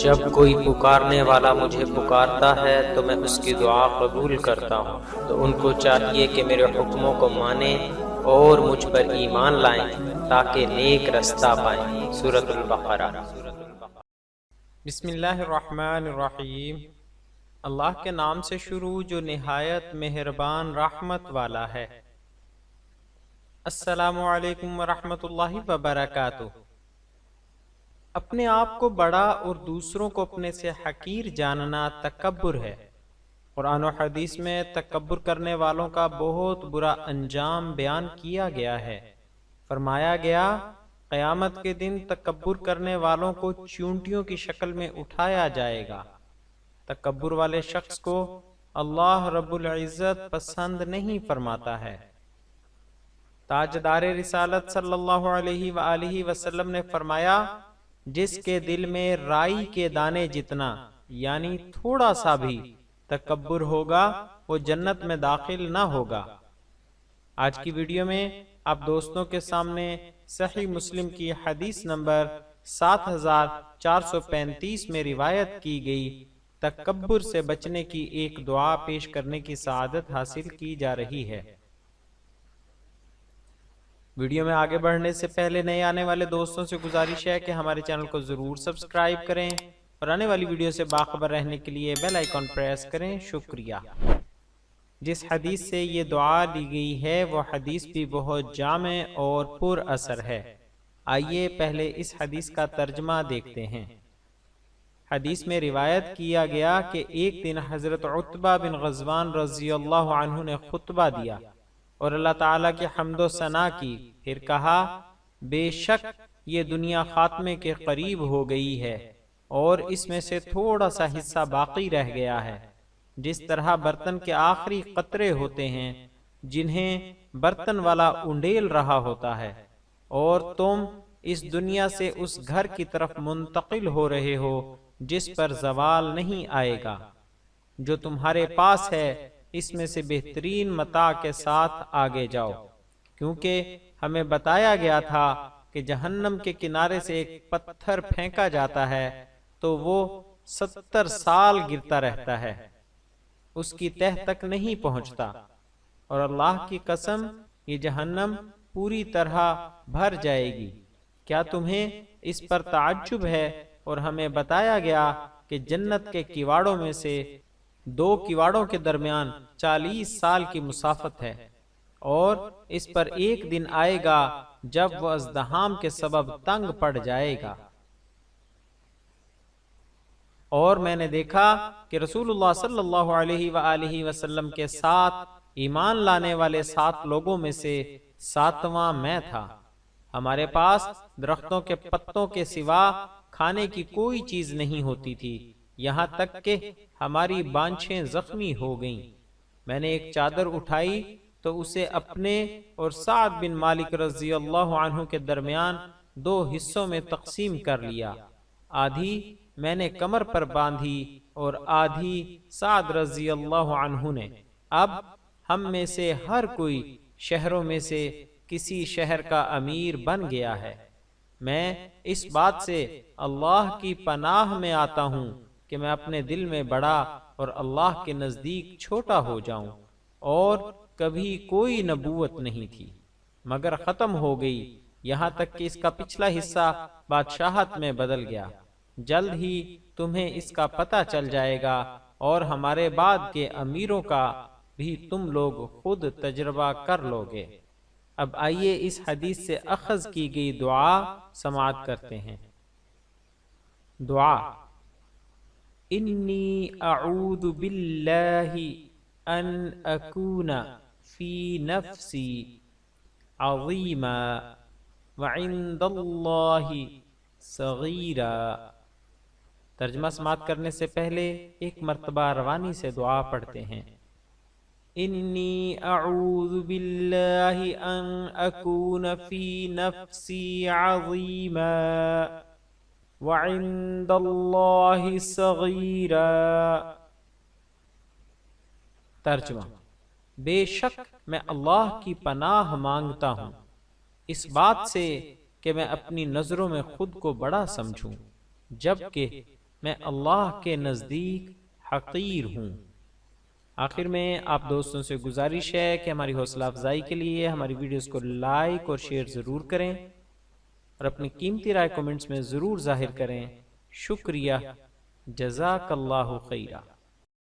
جب کوئی پکارنے والا مجھے پکارتا ہے تو میں اس کی دعا قبول کرتا ہوں، تو ان کو چاہیے کہ میرے حکموں کو مانیں اور مجھ پر ایمان لائیں تاکہ نیک رستہ پائیں۔ سورۃ البقرہ۔ بسم اللہ الرحمن الرحیم۔ اللہ کے نام سے شروع جو نہایت مہربان رحمت والا ہے۔ السلام علیکم ورحمۃ اللہ وبرکاتہ۔ اپنے آپ کو بڑا اور دوسروں کو اپنے سے حقیر جاننا تکبر ہے۔ قرآن و حدیث میں تکبر کرنے والوں کا بہت برا انجام بیان کیا گیا ہے۔ فرمایا گیا، قیامت کے دن تکبر کرنے والوں کو چیونٹیوں کی شکل میں اٹھایا جائے گا۔ تکبر والے شخص کو اللہ رب العزت پسند نہیں فرماتا ہے۔ تاجدار رسالت صلی اللہ علیہ وآلہ وسلم نے فرمایا، جس کے دل میں رائی کے دانے جتنا یعنی تھوڑا سا بھی تکبر ہوگا وہ جنت میں داخل نہ ہوگا۔ آج کی ویڈیو میں آپ دوستوں کے سامنے صحیح مسلم کی حدیث نمبر 7435 میں روایت کی گئی تکبر سے بچنے کی ایک دعا پیش کرنے کی سعادت حاصل کی جا رہی ہے۔ ویڈیو میں آگے بڑھنے سے پہلے نئے آنے والے دوستوں سے گزارش ہے کہ ہمارے چینل کو ضرور سبسکرائب کریں اور آنے والی ویڈیو سے باخبر رہنے کے لیے بیل آئیکن پریس کریں۔ شکریہ۔ جس حدیث سے یہ دعا لی گئی ہے وہ حدیث بھی بہت جامع اور پر اثر ہے۔ آئیے پہلے اس حدیث کا ترجمہ دیکھتے ہیں۔ حدیث میں روایت کیا گیا کہ ایک دن حضرت عتبہ بن غزوان رضی اللہ عنہ نے خطبہ دیا اور اللہ تعالیٰ کی حمد و ثنا کی، پھر کہا، بے شک یہ دنیا خاتمے کے قریب ہو گئی ہے اور اس میں سے تھوڑا سا حصہ باقی رہ گیا ہے، جس طرح برتن کے آخری قطرے ہوتے ہیں جنہیں برتن والا انڈیل رہا ہوتا ہے، اور تم اس دنیا سے اس گھر کی طرف منتقل ہو رہے ہو جس پر زوال نہیں آئے گا۔ جو تمہارے پاس ہے اس میں سے بہترین متاع کے ساتھ آگے جاؤ، کیونکہ ہمیں بتایا گیا تھا کہ جہنم کے کنارے سے ایک پتھر پھینکا جاتا ہے تو وہ 70 سال گرتا رہتا ہے، اس کی تہ تک نہیں پہنچتا، اور اللہ کی قسم یہ جہنم پوری طرح بھر جائے گی۔ کیا تمہیں اس پر تعجب ہے؟ اور ہمیں بتایا گیا کہ جنت کے کیواڑوں میں سے 2 کیواڑوں کے درمیان 40 سال کی مسافت ہے، اور اس پر ایک دن آئے گا جب وہ ازدحام کے سبب تنگ پڑ جائے گا۔ اور میں نے دیکھا کہ رسول اللہ صلی اللہ علیہ وآلہ وسلم کے ساتھ ایمان لانے والے 7 لوگوں میں سے 7واں میں تھا۔ ہمارے پاس درختوں کے پتوں کے سوا کھانے کی کوئی چیز نہیں ہوتی تھی، یہاں تک کہ ہماری بانچھیں زخمی ہو گئیں۔ میں نے ایک چادر اٹھائی تو اسے اپنے اور سعد بن مالک رضی اللہ عنہ کے درمیان 2 حصوں میں تقسیم کر لیا، آدھی میں نے کمر پر باندھی اور آدھی سعد رضی اللہ عنہ نے۔ اب ہم میں سے ہر کوئی شہروں میں سے کسی شہر کا امیر بن گیا ہے۔ میں اس بات سے اللہ کی پناہ میں آتا ہوں کہ میں اپنے دل میں بڑا اور اللہ کے نزدیک چھوٹا ہو جاؤں، اور کبھی کوئی نبوت نہیں تھی مگر ختم ہو گئی، یہاں تک کہ اس کا پچھلا حصہ بادشاہت میں بدل گیا۔ جلد ہی تمہیں اس کا پتہ چل جائے گا، اور ہمارے بعد کے امیروں کا بھی تم لوگ خود تجربہ کر لو گے۔ اب آئیے اس حدیث سے اخذ کی گئی دعا سماعت کرتے ہیں۔ دعا: انی اعوذ باللہ ان اکون فی نفسی عظیما وعند اللہ صغیرا۔ ترجمہ سماعت کرنے سے پہلے ایک مرتبہ روانی سے دعا پڑھتے ہیں۔ انی اعوذ باللہ ان اکون فی نفسی عظیما وعند اللہ صغیرا۔ ترجمہ: بے شک میں اللہ کی پناہ مانگتا ہوں اس بات سے کہ میں اپنی نظروں میں خود کو بڑا سمجھوں، جبکہ میں اللہ کے نزدیک حقیر ہوں۔ آخر میں آپ دوستوں سے گزارش ہے کہ ہماری حوصلہ افزائی کے لیے ہماری ویڈیوز کو لائک اور شیئر ضرور کریں اور اپنی قیمتی رائے کومنٹس میں ضرور ظاہر کریں۔ شکریہ، جزاک اللہ خیرہ۔